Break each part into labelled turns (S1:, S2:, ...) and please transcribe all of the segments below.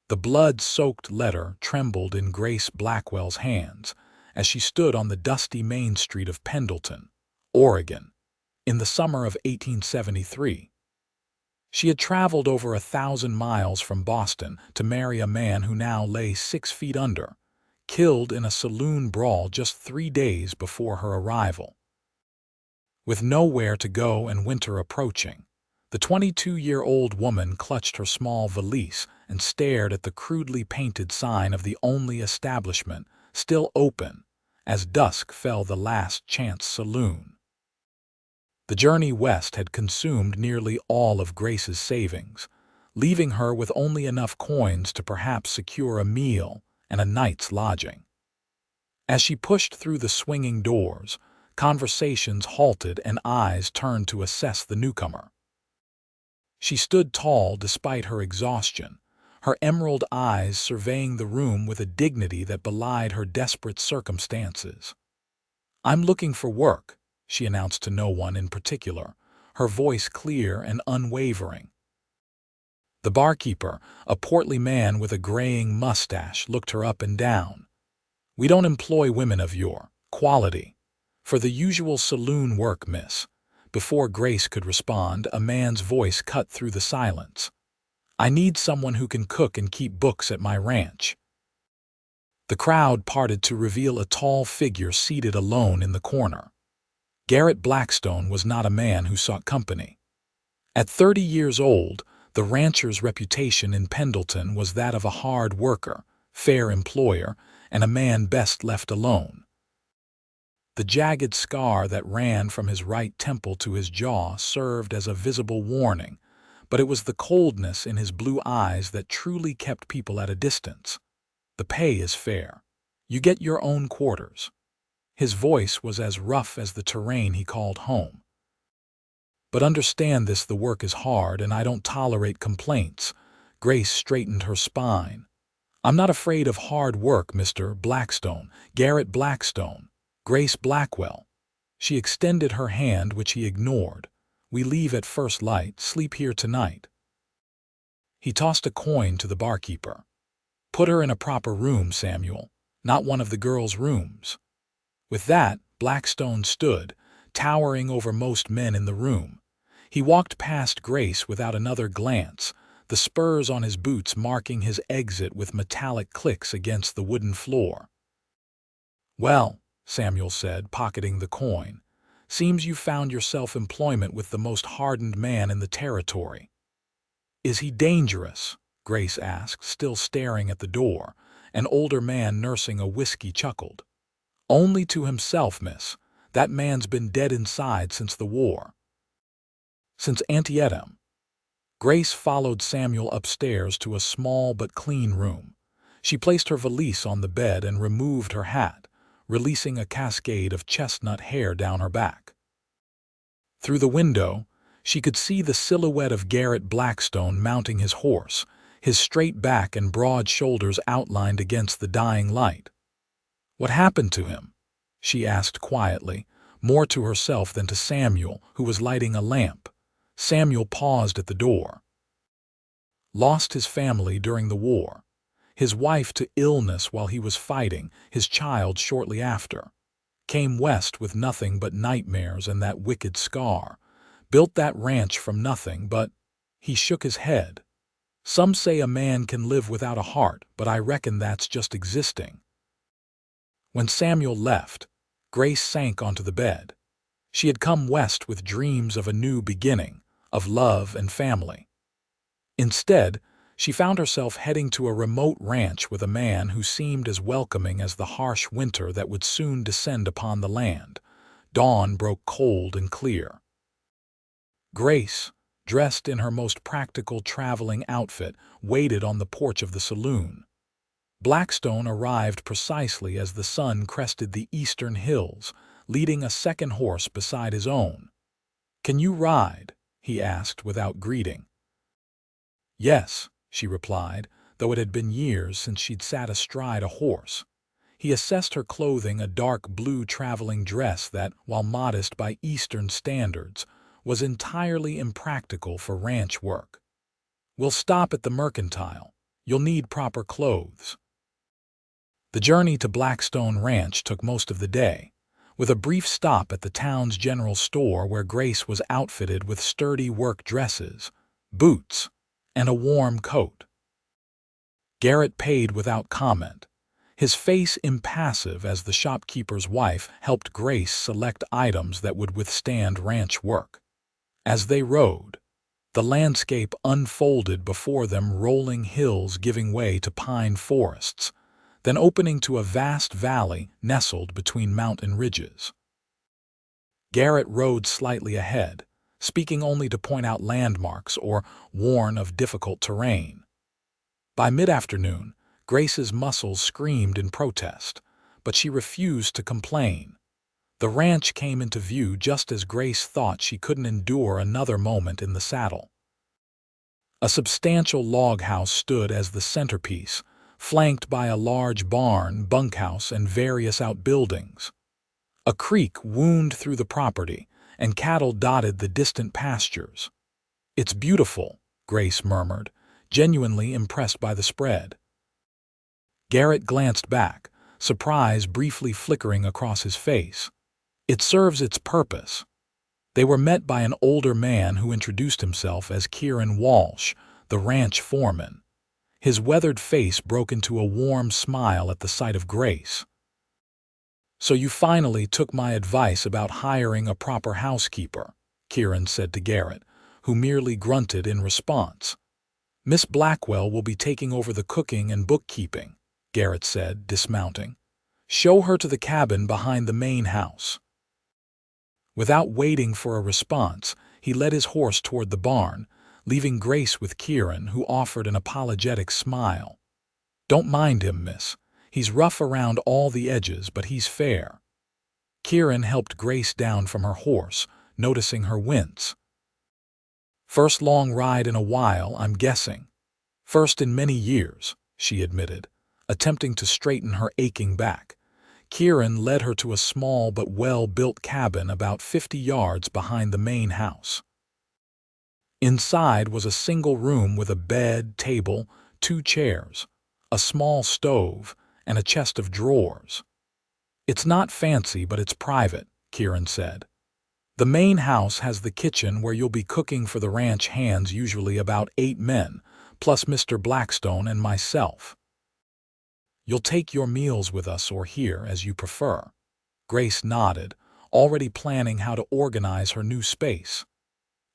S1: The blood-soaked letter trembled in Grace Blackwell's hands as she stood on the dusty main street of Pendleton, Oregon, in the summer of 1873. She had traveled over 1,000 miles from Boston to marry a man who now lay 6 feet under, killed in a saloon brawl just 3 days before her arrival. With nowhere to go and winter approaching, the 22-year-old woman clutched her small valise and stared at the crudely painted sign of the only establishment still open as dusk fell, the Last Chance Saloon. The journey west had consumed nearly all of Grace's savings, leaving her with only enough coins to perhaps secure a meal and a night's lodging. As she pushed through the swinging doors, conversations halted and eyes turned to assess the newcomer. She stood tall despite her exhaustion, her emerald eyes surveying the room with a dignity that belied her desperate circumstances. "I'm looking for work," she announced to no one in particular, her voice clear and unwavering. The barkeeper, a portly man with a graying mustache, looked her up and down. "We don't employ women of your quality for the usual saloon work, miss." Before Grace could respond, a man's voice cut through the silence. "I need someone who can cook and keep books at my ranch." The crowd parted to reveal a tall figure seated alone in the corner. Garrett Blackstone was not a man who sought company. At 30 years old, the rancher's reputation in Pendleton was that of a hard worker, fair employer, and a man best left alone. The jagged scar that ran from his right temple to his jaw served as a visible warning, but it was the coldness in his blue eyes that truly kept people at a distance. "The pay is fair. You get your own quarters." His voice was as rough as the terrain he called home. "But understand this, the work is hard and I don't tolerate complaints." Grace straightened her spine. "I'm not afraid of hard work, Mr. Blackstone." "Garrett Blackstone. Grace Blackwell." She extended her hand, which he ignored. "We leave at first light, sleep here tonight." He tossed a coin to the barkeeper. "Put her in a proper room, Samuel, not one of the girls' rooms." With that, Blackstone stood, towering over most men in the room. He walked past Grace without another glance, the spurs on his boots marking his exit with metallic clicks against the wooden floor. "Well," Samuel said, pocketing the coin, "seems you found yourself employment with the most hardened man in the territory." "Is he dangerous?" Grace asked, still staring at the door. An older man nursing a whiskey chuckled. "Only to himself, miss. That man's been dead inside since the war." "Since Antietam." Grace followed Samuel upstairs to a small but clean room. She placed her valise on the bed and removed her hat, releasing a cascade of chestnut hair down her back. Through the window, she could see the silhouette of Garrett Blackstone mounting his horse, his straight back and broad shoulders outlined against the dying light. "What happened to him?" she asked quietly, more to herself than to Samuel, who was lighting a lamp. Samuel paused at the door. "Lost his family during the war. His wife to illness while he was fighting, his child shortly after. Came west with nothing but nightmares and that wicked scar. Built that ranch from nothing, but—" He shook his head. "Some say a man can live without a heart, but I reckon that's just existing." When Samuel left, Grace sank onto the bed. She had come west with dreams of a new beginning, of love and family. Instead, she found herself heading to a remote ranch with a man who seemed as welcoming as the harsh winter that would soon descend upon the land. Dawn broke cold and clear. Grace, dressed in her most practical traveling outfit, waited on the porch of the saloon. Blackstone arrived precisely as the sun crested the eastern hills, leading a second horse beside his own. "Can you ride?" he asked without greeting. "Yes," she replied, though it had been years since she'd sat astride a horse. He assessed her clothing, a dark blue traveling dress that, while modest by Eastern standards, was entirely impractical for ranch work. "We'll stop at the Mercantile. You'll need proper clothes. The journey to Blackstone Ranch took most of the day, with a brief stop at the town's general store where Grace was outfitted with sturdy work dresses, boots, and a warm coat. Garrett paid without comment, his face impassive as the shopkeeper's wife helped Grace select items that would withstand ranch work. As they rode, the landscape unfolded before them, rolling hills giving way to pine forests, then opening to a vast valley nestled between mountain ridges. Garrett rode slightly ahead, speaking only to point out landmarks or warn of difficult terrain. By mid-afternoon, Grace's muscles screamed in protest, but she refused to complain. The ranch came into view just as Grace thought she couldn't endure another moment in the saddle. A substantial log house stood as the centerpiece, flanked by a large barn, bunkhouse, and various outbuildings. A creek wound through the property, and cattle dotted the distant pastures. "It's beautiful," Grace murmured, genuinely impressed by the spread. Garrett glanced back, surprise briefly flickering across his face. "It serves its purpose." They were met by an older man who introduced himself as Kieran Walsh, the ranch foreman. His weathered face broke into a warm smile at the sight of Grace. "So you finally took my advice about hiring a proper housekeeper," Kieran said to Garrett, who merely grunted in response. "Miss Blackwell will be taking over the cooking and bookkeeping," Garrett said, dismounting. "Show her to the cabin behind the main house." Without waiting for a response, he led his horse toward the barn, leaving Grace with Kieran, who offered an apologetic smile. "Don't mind him, miss. He's rough around all the edges, but he's fair." Kieran helped Grace down from her horse, noticing her wince. "First long ride in a while, I'm guessing." "First in many years," she admitted, attempting to straighten her aching back. Kieran led her to a small but well-built cabin about 50 yards behind the main house. Inside was a single room with a bed, table, 2 chairs, a small stove, and a chest of drawers. "It's not fancy, but it's private," Kieran said. "The main house has the kitchen where you'll be cooking for the ranch hands, usually about 8 men, plus Mr. Blackstone and myself. You'll take your meals with us or here, as you prefer." Grace nodded, already planning how to organize her new space.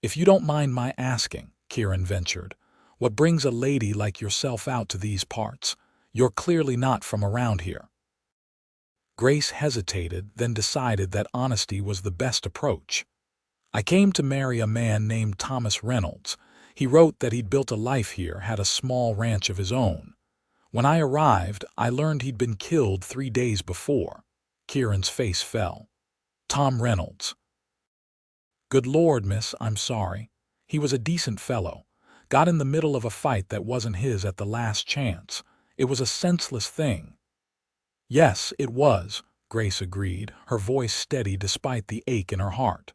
S1: "If you don't mind my asking," Kieran ventured, "what brings a lady like yourself out to these parts? You're clearly not from around here." Grace hesitated, then decided that honesty was the best approach. "I came to marry a man named Thomas Reynolds. He wrote that he'd built a life here, had a small ranch of his own. When I arrived, I learned he'd been killed 3 days before." Kieran's face fell. "Tom Reynolds." "Good Lord, miss, I'm sorry. He was a decent fellow. Got in the middle of a fight that wasn't his at the last chance. It was a senseless thing." "Yes, it was," Grace agreed, her voice steady despite the ache in her heart.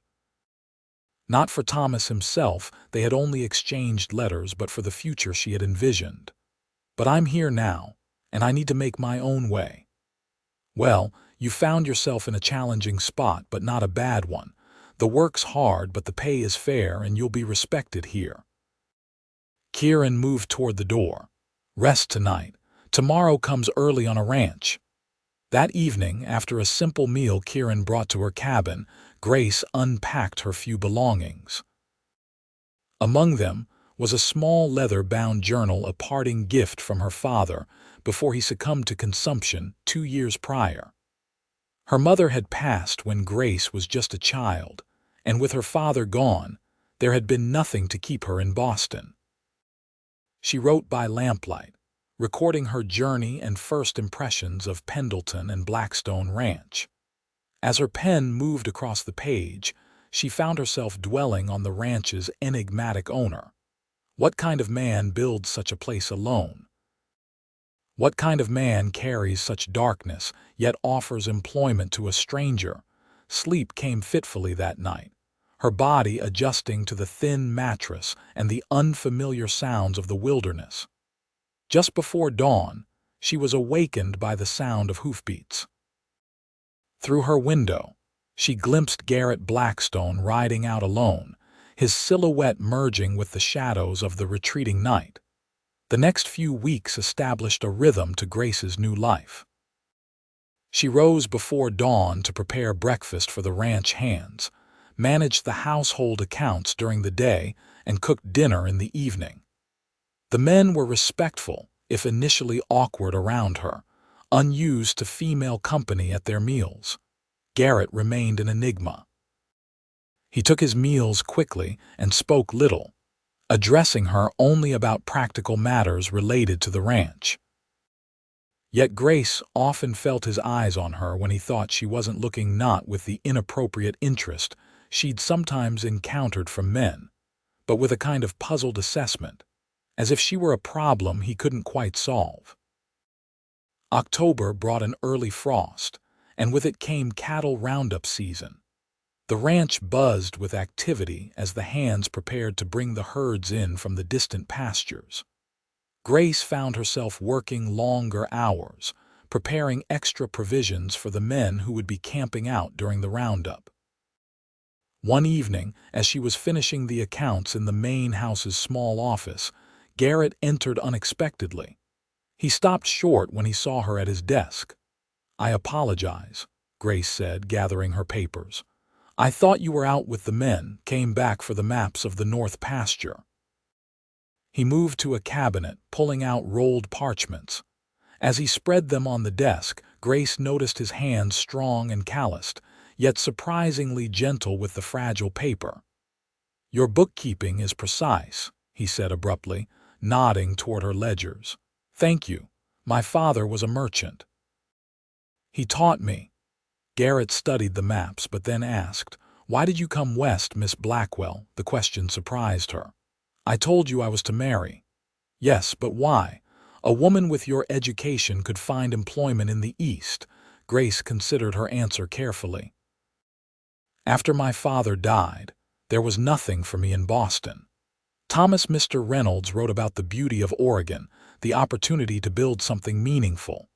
S1: Not for Thomas himself, they had only exchanged letters, but for the future she had envisioned. "But I'm here now, and I need to make my own way." "Well, you found yourself in a challenging spot, but not a bad one. The work's hard, but the pay is fair, and you'll be respected here." Kieran moved toward the door. "Rest tonight. Tomorrow comes early on a ranch." That evening, after a simple meal Kieran brought to her cabin, Grace unpacked her few belongings. Among them was a small leather-bound journal, a parting gift from her father before he succumbed to consumption 2 years prior. Her mother had passed when Grace was just a child, and with her father gone, there had been nothing to keep her in Boston. She wrote by lamplight, recording her journey and first impressions of Pendleton and Blackstone Ranch. As her pen moved across the page, she found herself dwelling on the ranch's enigmatic owner. What kind of man builds such a place alone? What kind of man carries such darkness, yet offers employment to a stranger? Sleep came fitfully that night, her body adjusting to the thin mattress and the unfamiliar sounds of the wilderness. Just before dawn, she was awakened by the sound of hoofbeats. Through her window, she glimpsed Garrett Blackstone riding out alone, his silhouette merging with the shadows of the retreating night. The next few weeks established a rhythm to Grace's new life. She rose before dawn to prepare breakfast for the ranch hands, managed the household accounts during the day, and cooked dinner in the evening. The men were respectful, if initially awkward, around her, unused to female company at their meals. Garrett remained an enigma. He took his meals quickly and spoke little, addressing her only about practical matters related to the ranch. Yet Grace often felt his eyes on her when he thought she wasn't looking, not with the inappropriate interest she'd sometimes encountered from men, but with a kind of puzzled assessment, as if she were a problem he couldn't quite solve. October brought an early frost, and with it came cattle roundup season. The ranch buzzed with activity as the hands prepared to bring the herds in from the distant pastures. Grace found herself working longer hours, preparing extra provisions for the men who would be camping out during the roundup. One evening, as she was finishing the accounts in the main house's small office, Garrett entered unexpectedly. He stopped short when he saw her at his desk. "I apologize," Grace said, gathering her papers. "I thought you were out with the men, came back for the maps of the north pasture." He moved to a cabinet, pulling out rolled parchments. As he spread them on the desk, Grace noticed his hands strong and calloused, yet surprisingly gentle with the fragile paper. "Your bookkeeping is precise," he said abruptly, nodding toward her ledgers. "Thank you. My father was a merchant. He taught me." Garrett studied the maps, but then asked, "Why did you come west, Miss Blackwell?" The question surprised her. "I told you I was to marry." "Yes, but why? A woman with your education could find employment in the East." Grace considered her answer carefully. "After my father died, there was nothing for me in Boston. Mr. Reynolds wrote about the beauty of Oregon, the opportunity to build something meaningful."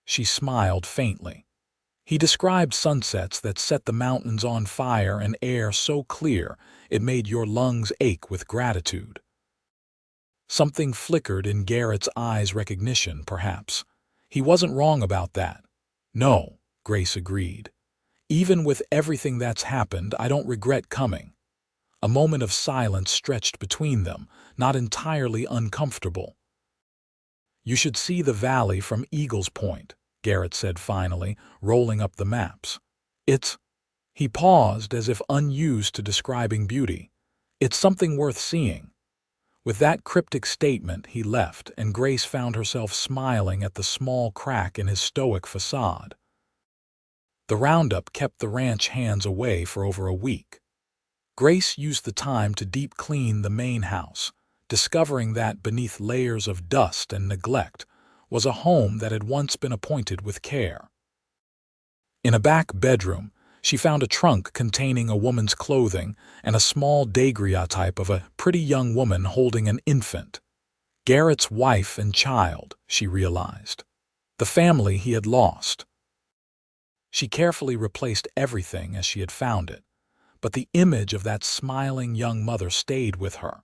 S1: She smiled faintly. "He described sunsets that set the mountains on fire and air so clear it made your lungs ache with gratitude." Something flickered in Garrett's eyes, recognition, perhaps. He wasn't wrong about that. "No," Grace agreed. "Even with everything that's happened, I don't regret coming." A moment of silence stretched between them, not entirely uncomfortable. "You should see the valley from Eagle's Point," Garrett said finally, rolling up the maps. "It's—" He paused as if unused to describing beauty. "It's something worth seeing." With that cryptic statement, he left, and Grace found herself smiling at the small crack in his stoic facade. The roundup kept the ranch hands away for over a week. Grace used the time to deep clean the main house, discovering that beneath layers of dust and neglect was a home that had once been appointed with care. In a back bedroom, she found a trunk containing a woman's clothing and a small daguerreotype of a pretty young woman holding an infant. Garrett's wife and child, she realized. The family he had lost. She carefully replaced everything as she had found it, but the image of that smiling young mother stayed with her.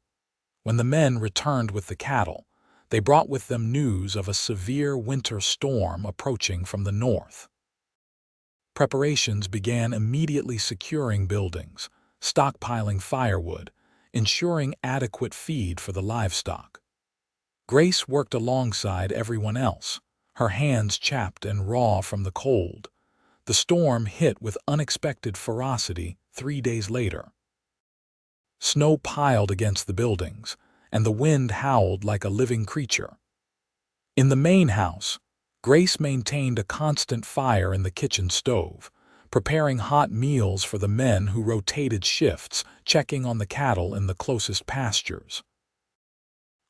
S1: When the men returned with the cattle, they brought with them news of a severe winter storm approaching from the north. Preparations began immediately, securing buildings, stockpiling firewood, ensuring adequate feed for the livestock. Grace worked alongside everyone else, her hands chapped and raw from the cold. The storm hit with unexpected ferocity 3 days later. Snow piled against the buildings, and the wind howled like a living creature. In the main house, Grace maintained a constant fire in the kitchen stove, preparing hot meals for the men who rotated shifts, checking on the cattle in the closest pastures.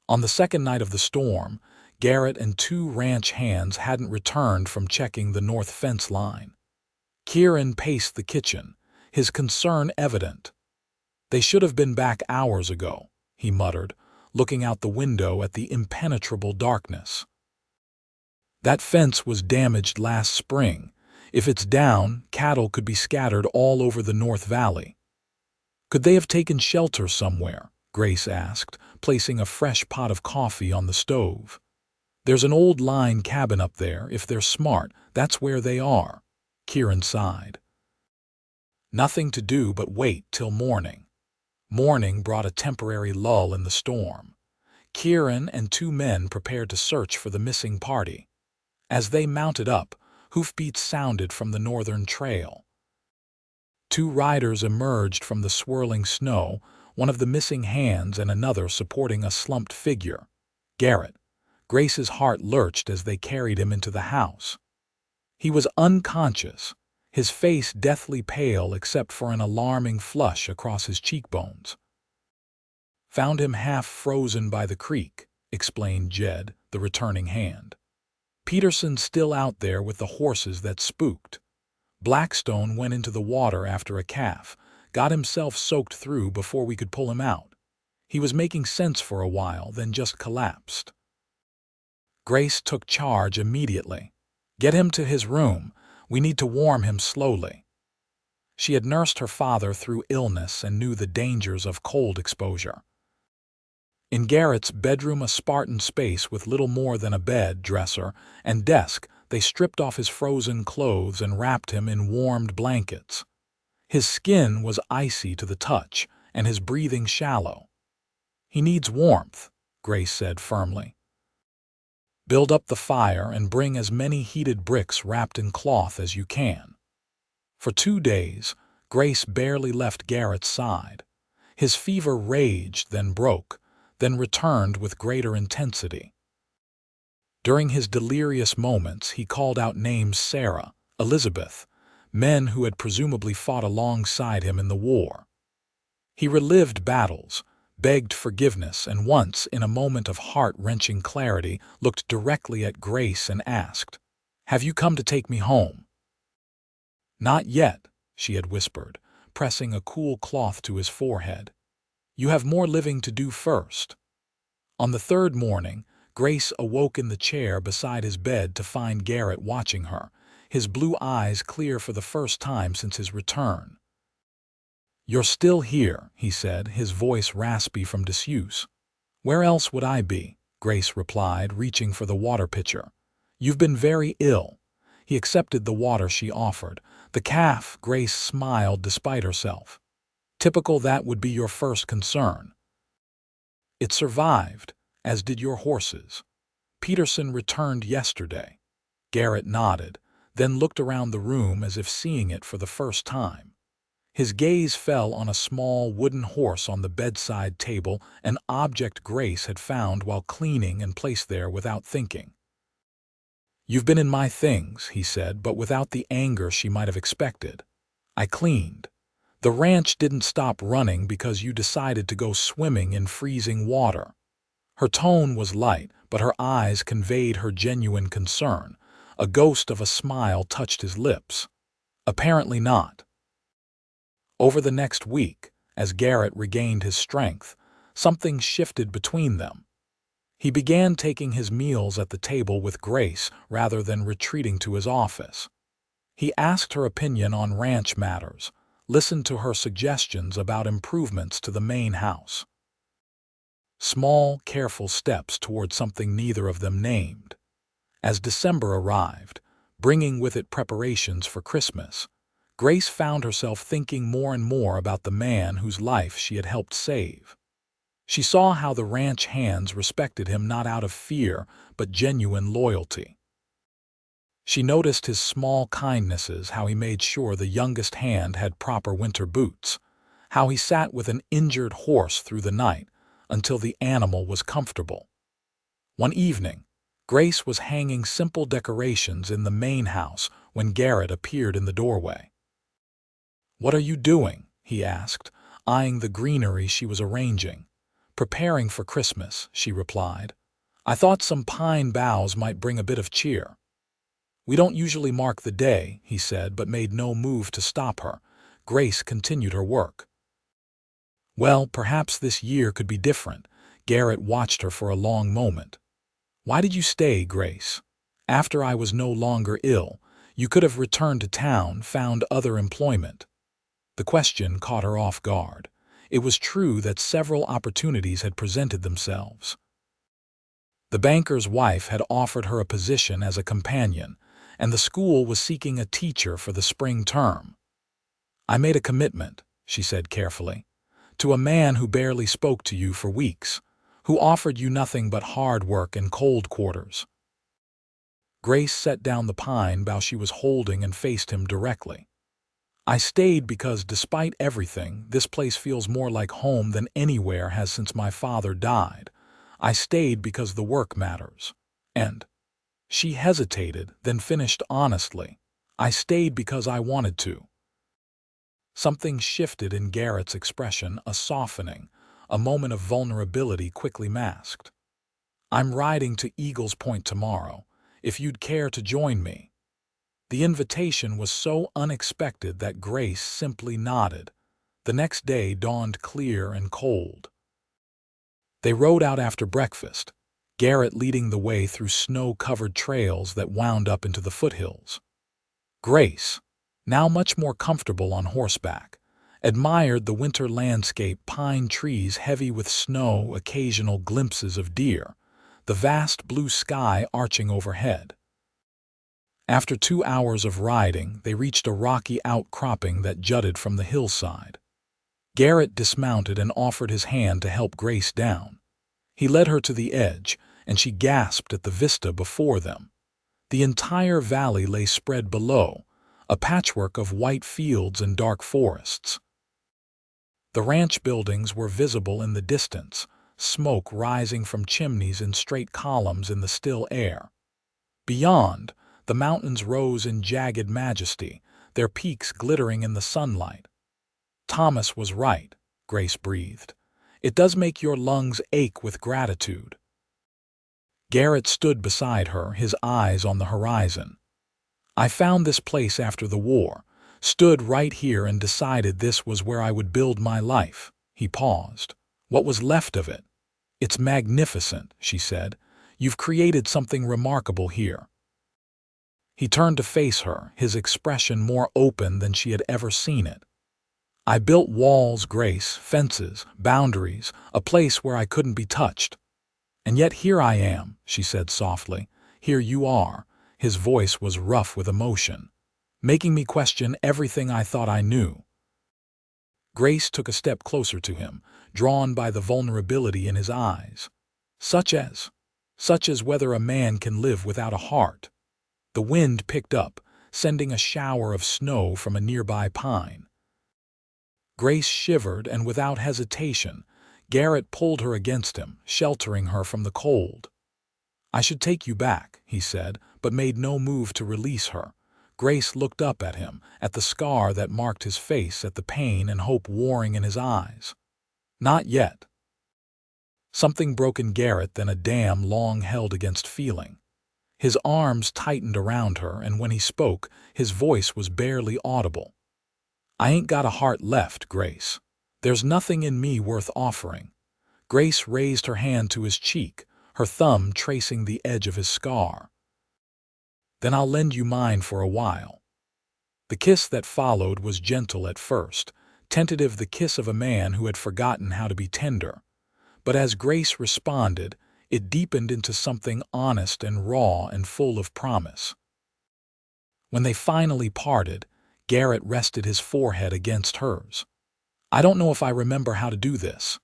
S1: On the second night of the storm, Garrett and 2 ranch hands hadn't returned from checking the north fence line. Kieran paced the kitchen, his concern evident. "They should have been back hours ago," he muttered, looking out the window at the impenetrable darkness. "That fence was damaged last spring. If it's down, cattle could be scattered all over the North Valley." "Could they have taken shelter somewhere?" Grace asked, placing a fresh pot of coffee on the stove. "There's an old line cabin up there. If they're smart, that's where they are." Kieran sighed. Nothing to do but wait till morning. Morning brought a temporary lull in the storm. Kieran and two men prepared to search for the missing party. As they mounted up, hoofbeats sounded from the northern trail. Two riders emerged from the swirling snow, one of the missing hands and another supporting a slumped figure. Garrett. Grace's heart lurched as they carried him into the house. He was unconscious, his face deathly pale except for an alarming flush across his cheekbones. "Found him half frozen by the creek," explained Jed, the returning hand. "Peterson's still out there with the horses that spooked. Blackstone went into the water after a calf, got himself soaked through before we could pull him out. He was making sense for a while, then just collapsed." Grace took charge immediately. "Get him to his room. We need to warm him slowly." She had nursed her father through illness and knew the dangers of cold exposure. In Garrett's bedroom, a Spartan space with little more than a bed, dresser, and desk, they stripped off his frozen clothes and wrapped him in warmed blankets. His skin was icy to the touch, and his breathing shallow. "He needs warmth," Grace said firmly. "Build up the fire and bring as many heated bricks wrapped in cloth as you can." For 2 days, Grace barely left Garrett's side. His fever raged, then broke, then returned with greater intensity. During his delirious moments, he called out names: Sarah, Elizabeth, men who had presumably fought alongside him in the war. He relived battles, begged forgiveness, and once, in a moment of heart-wrenching clarity, looked directly at Grace and asked, "Have you come to take me home?" "Not yet," she had whispered, pressing a cool cloth to his forehead. "You have more living to do first." On the third morning, Grace awoke in the chair beside his bed to find Garrett watching her, his blue eyes clear for the first time since his return. "You're still here," he said, his voice raspy from disuse. "Where else would I be?" Grace replied, reaching for the water pitcher. "You've been very ill." He accepted the water she offered. "The calf," Grace smiled despite herself. "Typical, that would be your first concern." "It survived, as did your horses. Peterson returned yesterday." Garrett nodded, then looked around the room as if seeing it for the first time. His gaze fell on a small wooden horse on the bedside table, an object Grace had found while cleaning and placed there without thinking. "You've been in my things," he said, but without the anger she might have expected. "I cleaned. The ranch didn't stop running because you decided to go swimming in freezing water." Her tone was light, but her eyes conveyed her genuine concern. A ghost of a smile touched his lips. "Apparently not." Over the next week, as Garrett regained his strength, something shifted between them. He began taking his meals at the table with Grace rather than retreating to his office. He asked her opinion on ranch matters, listened to her suggestions about improvements to the main house. Small, careful steps toward something neither of them named. As December arrived, bringing with it preparations for Christmas, Grace found herself thinking more and more about the man whose life she had helped save. She saw how the ranch hands respected him not out of fear, but genuine loyalty. She noticed his small kindnesses, how he made sure the youngest hand had proper winter boots, how he sat with an injured horse through the night until the animal was comfortable. One evening, Grace was hanging simple decorations in the main house when Garrett appeared in the doorway. "What are you doing?" he asked, eyeing the greenery she was arranging. "Preparing for Christmas," she replied. "I thought some pine boughs might bring a bit of cheer." "We don't usually mark the day," he said, but made no move to stop her. Grace continued her work. "Well, perhaps this year could be different." Garrett watched her for a long moment. "Why did you stay, Grace? After I was no longer ill, you could have returned to town, found other employment." The question caught her off guard. It was true that several opportunities had presented themselves. The banker's wife had offered her a position as a companion, and the school was seeking a teacher for the spring term. "I made a commitment," she said carefully, "to a man who barely spoke to you for weeks, who offered you nothing but hard work and cold quarters." Grace set down the pine bough she was holding and faced him directly. "I stayed because, despite everything, this place feels more like home than anywhere has since my father died. I stayed because the work matters. And—" she hesitated, then finished honestly, "I stayed because I wanted to." Something shifted in Garrett's expression, a softening, a moment of vulnerability quickly masked. "I'm riding to Eagles Point tomorrow, if you'd care to join me." The invitation was so unexpected that Grace simply nodded. The next day dawned clear and cold. They rode out after breakfast, Garrett leading the way through snow-covered trails that wound up into the foothills. Grace, now much more comfortable on horseback, admired the winter landscape, pine trees heavy with snow, occasional glimpses of deer, the vast blue sky arching overhead. After 2 hours of riding, they reached a rocky outcropping that jutted from the hillside. Garrett dismounted and offered his hand to help Grace down. He led her to the edge, and she gasped at the vista before them. The entire valley lay spread below, a patchwork of white fields and dark forests. The ranch buildings were visible in the distance, smoke rising from chimneys in straight columns in the still air. Beyond, the mountains rose in jagged majesty, their peaks glittering in the sunlight. "Thomas was right," Grace breathed. "It does make your lungs ache with gratitude." Garrett stood beside her, his eyes on the horizon. "I found this place after the war, stood right here and decided this was where I would build my life." He paused. "What was left of it? It's magnificent," she said. "You've created something remarkable here." He turned to face her, his expression more open than she had ever seen it. "I built walls, Grace, fences, boundaries, a place where I couldn't be touched. And yet here I am," she said softly. "Here you are." His voice was rough with emotion, "making me question everything I thought I knew." Grace took a step closer to him, drawn by the vulnerability in his eyes. Such as whether a man can live without a heart." The wind picked up, sending a shower of snow from a nearby pine. Grace shivered, and without hesitation, Garrett pulled her against him, sheltering her from the cold. "I should take you back," he said, but made no move to release her. Grace looked up at him, at the scar that marked his face, at the pain and hope warring in his eyes. "Not yet." Something broke in Garrett than a dam long held against feeling. His arms tightened around her, and when he spoke, his voice was barely audible. "I ain't got a heart left, Grace. There's nothing in me worth offering." Grace raised her hand to his cheek, her thumb tracing the edge of his scar. "Then I'll lend you mine for a while." The kiss that followed was gentle at first, tentative, the kiss of a man who had forgotten how to be tender. But as Grace responded, it deepened into something honest and raw and full of promise. When they finally parted, Garrett rested his forehead against hers. "I don't know if I remember how to do this."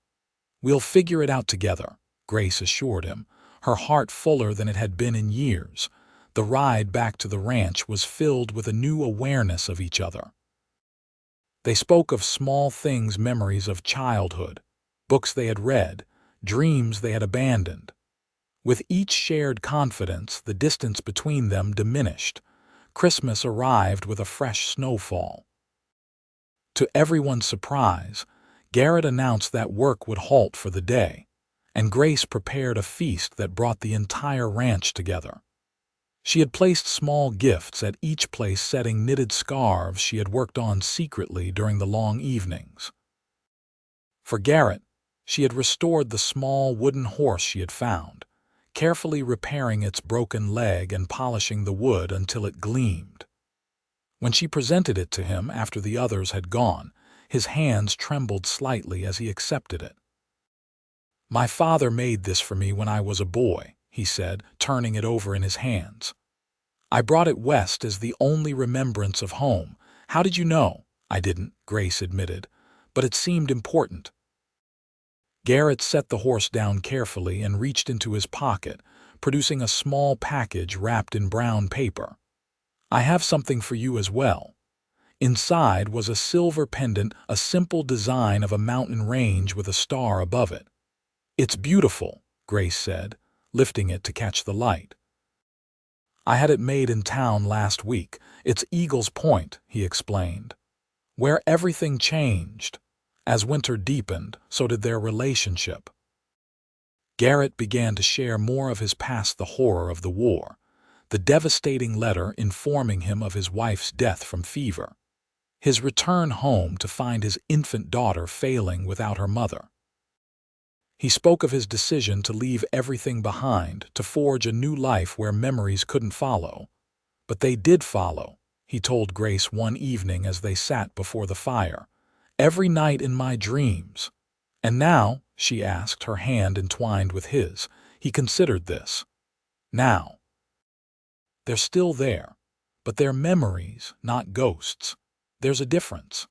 S1: "We'll figure it out together," Grace assured him, her heart fuller than it had been in years. The ride back to the ranch was filled with a new awareness of each other. They spoke of small things, memories of childhood, books they had read, dreams they had abandoned. With each shared confidence, the distance between them diminished. Christmas arrived with a fresh snowfall. To everyone's surprise, Garrett announced that work would halt for the day, and Grace prepared a feast that brought the entire ranch together. She had placed small gifts at each place, setting knitted scarves she had worked on secretly during the long evenings. For Garrett, She had restored the small wooden horse she had found, carefully repairing its broken leg and polishing the wood until it gleamed. When she presented it to him after the others had gone, his hands trembled slightly as he accepted it. "My father made this for me when I was a boy," he said, turning it over in his hands. "I brought it west as the only remembrance of home." "How did you know?" "I didn't," Grace admitted, "but it seemed important." Garrett set the horse down carefully and reached into his pocket, producing a small package wrapped in brown paper. "I have something for you as well." Inside was a silver pendant, a simple design of a mountain range with a star above it. "It's beautiful," Grace said, lifting it to catch the light. "I had it made in town last week. It's Eagle's Point," he explained, "where everything changed. As winter deepened, so did their relationship." Garrett began to share more of his past, the horror of the war, the devastating letter informing him of his wife's death from fever, his return home to find his infant daughter failing without her mother. He spoke of his decision to leave everything behind, to forge a new life where memories couldn't follow. But they did follow, he told Grace one evening as they sat before the fire. "Every night in my dreams." "And now?" she asked, her hand entwined with his. He considered this. "Now. They're still there, but they're memories, not ghosts. There's a difference."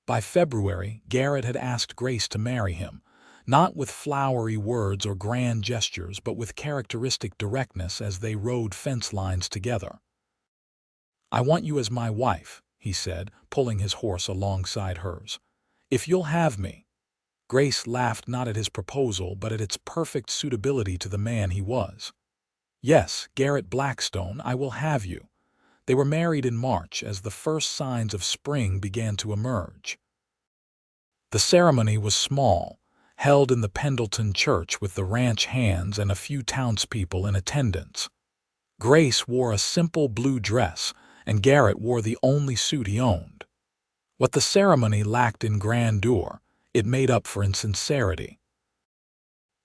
S1: By February, Garrett had asked Grace to marry him, not with flowery words or grand gestures, but with characteristic directness as they rode fence lines together. "I want you as my wife," he said, pulling his horse alongside hers. "If you'll have me." Grace laughed, not at his proposal, but at its perfect suitability to the man he was. "Yes, Garrett Blackstone, I will have you." They were married in March as the first signs of spring began to emerge. The ceremony was small, held in the Pendleton church with the ranch hands and a few townspeople in attendance. Grace wore a simple blue dress, and Garrett wore the only suit he owned. What the ceremony lacked in grandeur, it made up for in sincerity.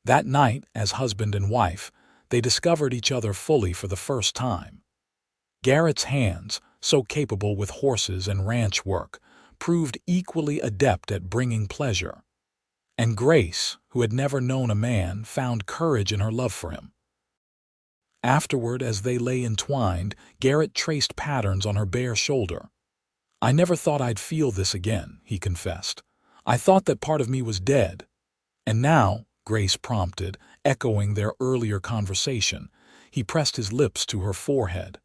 S1: That night, as husband and wife, they discovered each other fully for the first time. Garrett's hands, so capable with horses and ranch work, proved equally adept at bringing pleasure. And Grace, who had never known a man, found courage in her love for him. Afterward, as they lay entwined, Garrett traced patterns on her bare shoulder. "I never thought I'd feel this again," he confessed. "I thought that part of me was dead." "And now," Grace prompted, echoing their earlier conversation. He pressed his lips to her forehead.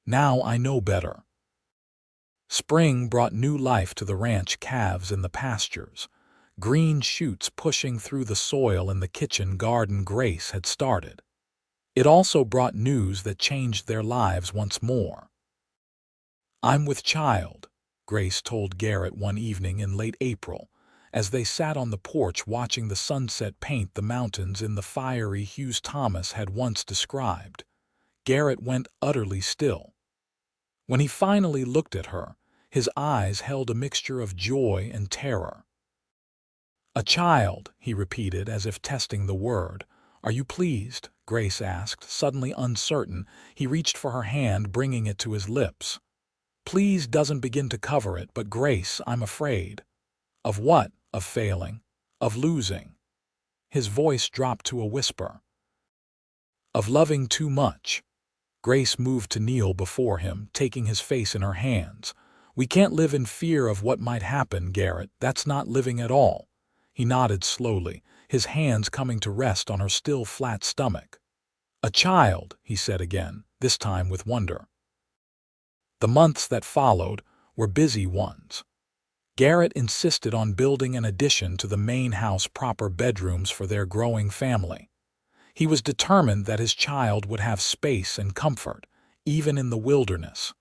S1: "Now I know better." Spring brought new life to the ranch calves in the pastures, green shoots pushing through the soil in the kitchen garden Grace had started. It also brought news that changed their lives once more. "I'm with child," Grace told Garrett one evening in late April, as they sat on the porch watching the sunset paint the mountains in the fiery hues Thomas had once described. Garrett went utterly still. When he finally looked at her, his eyes held a mixture of joy and terror. "A child," he repeated as if testing the word. "Are you pleased?" Grace asked, suddenly uncertain. He reached for her hand, bringing it to his lips. "Please" doesn't begin to cover it, but Grace, I'm afraid." "Of what?" "Of failing. Of losing." His voice dropped to a whisper. "Of loving too much." Grace moved to kneel before him, taking his face in her hands. "We can't live in fear of what might happen, Garrett. That's not living at all." He nodded slowly, his hands coming to rest on her still flat stomach. "A child," he said again, this time with wonder. The months that followed were busy ones. Garrett insisted on building an addition to the main house, proper bedrooms for their growing family. He was determined that his child would have space and comfort, even in the wilderness.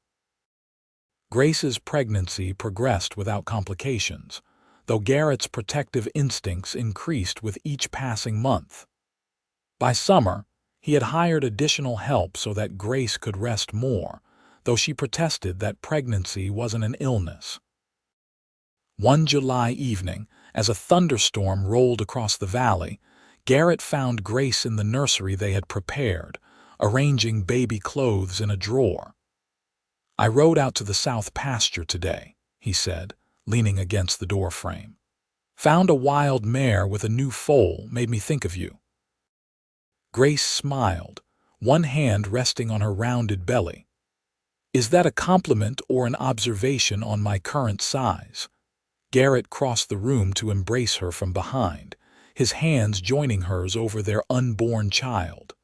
S1: Grace's pregnancy progressed without complications, though Garrett's protective instincts increased with each passing month. By summer, he had hired additional help so that Grace could rest more, though she protested that pregnancy wasn't an illness. One July evening, As a thunderstorm rolled across the valley, Garrett found Grace in the nursery they had prepared, arranging baby clothes in a drawer. "I rode out to the south pasture today," he said, leaning against the doorframe. "Found a wild mare with a new foal, made me think of you." Grace smiled, one hand resting on her rounded belly. "Is that a compliment or an observation on my current size?" Garrett crossed the room to embrace her from behind, his hands joining hers over their unborn child.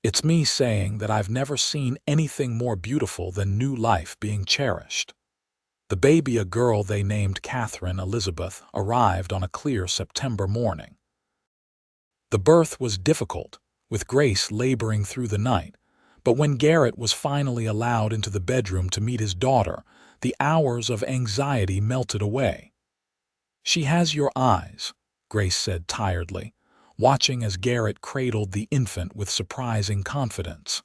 S1: "It's me saying that I've never seen anything more beautiful than new life being cherished." The baby, a girl they named Catherine Elizabeth, arrived on a clear September morning. The birth was difficult, with Grace laboring through the night, but when Garrett was finally allowed into the bedroom to meet his daughter, the hours of anxiety melted away. "She has your eyes," Grace said tiredly, watching as Garrett cradled the infant with surprising confidence.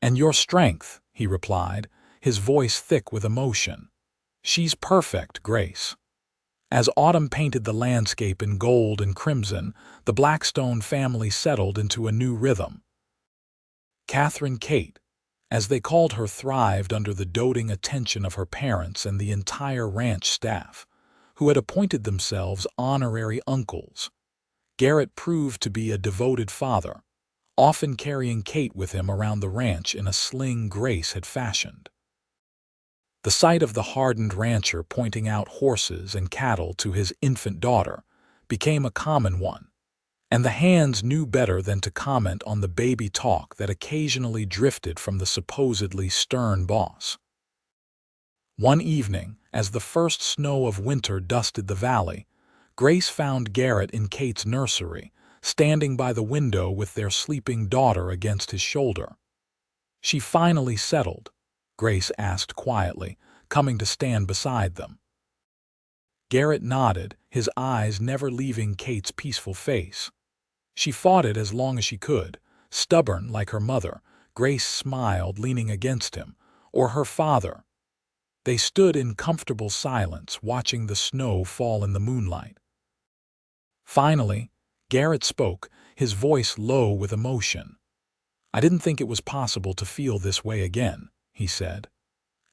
S1: "And your strength," he replied, his voice thick with emotion. "She's perfect, Grace." As autumn painted the landscape in gold and crimson, the Blackstone family settled into a new rhythm. Catherine Kate, as they called her, thrived under the doting attention of her parents and the entire ranch staff, who had appointed themselves honorary uncles. Garrett proved to be a devoted father, often carrying Kate with him around the ranch in a sling Grace had fashioned. The sight of the hardened rancher pointing out horses and cattle to his infant daughter became a common one, and the hands knew better than to comment on the baby talk that occasionally drifted from the supposedly stern boss. One evening, as the first snow of winter dusted the valley, Grace found Garrett in Kate's nursery, standing by the window with their sleeping daughter against his shoulder. "She finally settled?" Grace asked quietly, coming to stand beside them. Garrett nodded, his eyes never leaving Kate's peaceful face. "She fought it as long as she could, stubborn like her mother," Grace smiled, leaning against him, "or her father." They stood in comfortable silence, watching the snow fall in the moonlight. Finally, Garrett spoke, his voice low with emotion. "I didn't think it was possible to feel this way again," he said.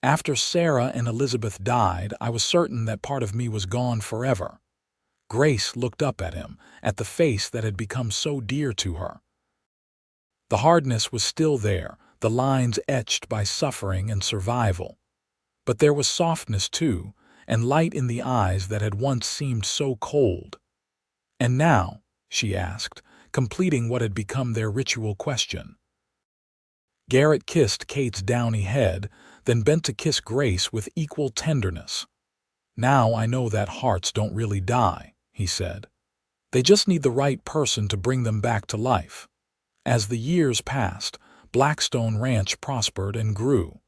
S1: "After Sarah and Elizabeth died, I was certain that part of me was gone forever." Grace looked up at him, at the face that had become so dear to her. The hardness was still there, the lines etched by suffering and survival. But there was softness too, and light in the eyes that had once seemed so cold. "And now?" she asked, completing what had become their ritual question. Garrett kissed Kate's downy head, then bent to kiss Grace with equal tenderness. "Now I know that hearts don't really die," he said. "They just need the right person to bring them back to life." As the years passed, Blackstone Ranch prospered and grew.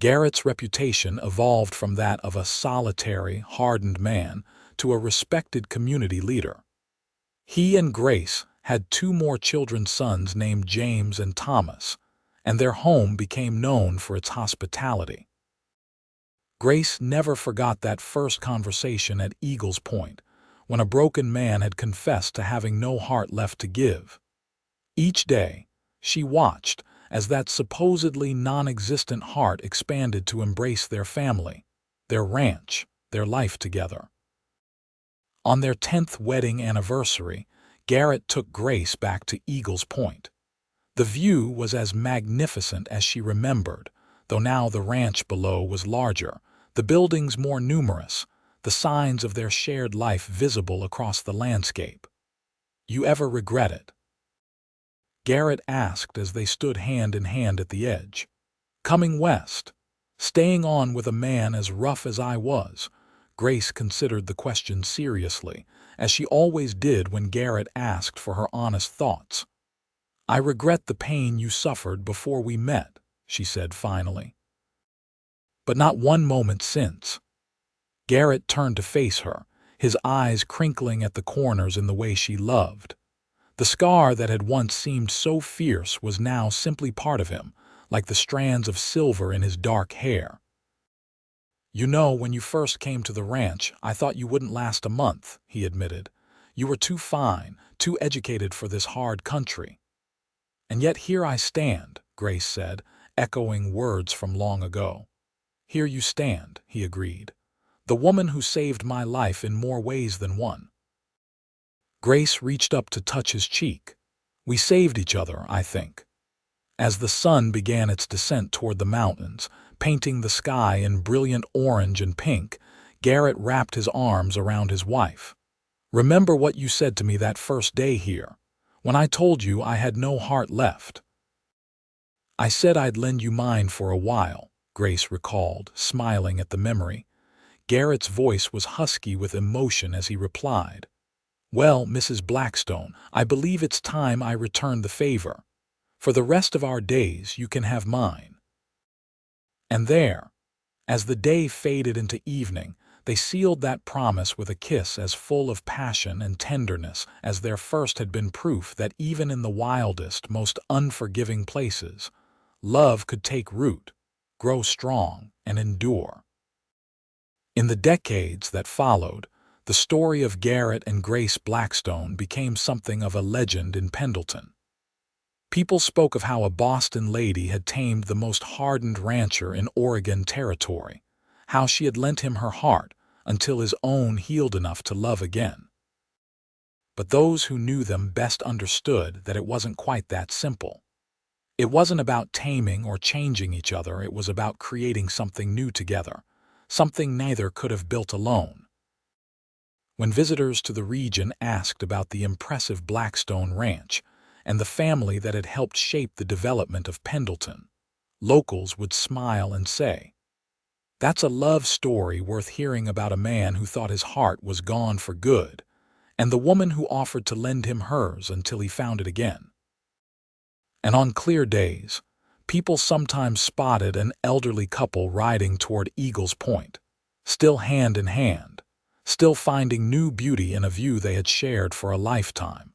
S1: Garrett's reputation evolved from that of a solitary, hardened man to a respected community leader. He and Grace had two more children, sons named James and Thomas, and their home became known for its hospitality. Grace never forgot that first conversation at Eagles Point, when a broken man had confessed to having no heart left to give. Each day, she watched as that supposedly non-existent heart expanded to embrace their family, their ranch, their life together. On their 10th wedding anniversary, Garrett took Grace back to Eagles Point. The view was as magnificent as she remembered, though now the ranch below was larger, the buildings more numerous, the signs of their shared life visible across the landscape. "You ever regret it?" Garrett asked as they stood hand in hand at the edge. "Coming west? Staying on with a man as rough as I was?" Grace considered the question seriously, as she always did when Garrett asked for her honest thoughts. "I regret the pain you suffered before we met," she said finally. "But not one moment since." Garrett turned to face her, his eyes crinkling at the corners in the way she loved. The scar that had once seemed so fierce was now simply part of him, like the strands of silver in his dark hair. "You know, when you first came to the ranch, I thought you wouldn't last a month," he admitted. "You were too fine, too educated for this hard country." "And yet here I stand," Grace said, echoing words from long ago. "Here you stand," he agreed. "The woman who saved my life in more ways than one." Grace reached up to touch his cheek. "We saved each other, I think." As the sun began its descent toward the mountains, painting the sky in brilliant orange and pink, Garrett wrapped his arms around his wife. "Remember what you said to me that first day here, when I told you I had no heart left?" "I said I'd lend you mine for a while," Grace recalled, smiling at the memory. Garrett's voice was husky with emotion as he replied, "Well, Mrs. Blackstone, I believe it's time I returned the favor. For the rest of our days you can have mine." And there, as the day faded into evening, they sealed that promise with a kiss as full of passion and tenderness as their first had been proof that even in the wildest, most unforgiving places, love could take root, grow strong, and endure. In the decades that followed, the story of Garrett and Grace Blackstone became something of a legend in Pendleton. People spoke of how a Boston lady had tamed the most hardened rancher in Oregon Territory, how she had lent him her heart until his own healed enough to love again. But those who knew them best understood that it wasn't quite that simple. It wasn't about taming or changing each other, it was about creating something new together, something neither could have built alone. When visitors to the region asked about the impressive Blackstone Ranch and the family that had helped shape the development of Pendleton, locals would smile and say, "That's a love story worth hearing about a man who thought his heart was gone for good, and the woman who offered to lend him hers until he found it again." And on clear days, people sometimes spotted an elderly couple riding toward Eagles Point, still hand in hand, still finding new beauty in a view they had shared for a lifetime.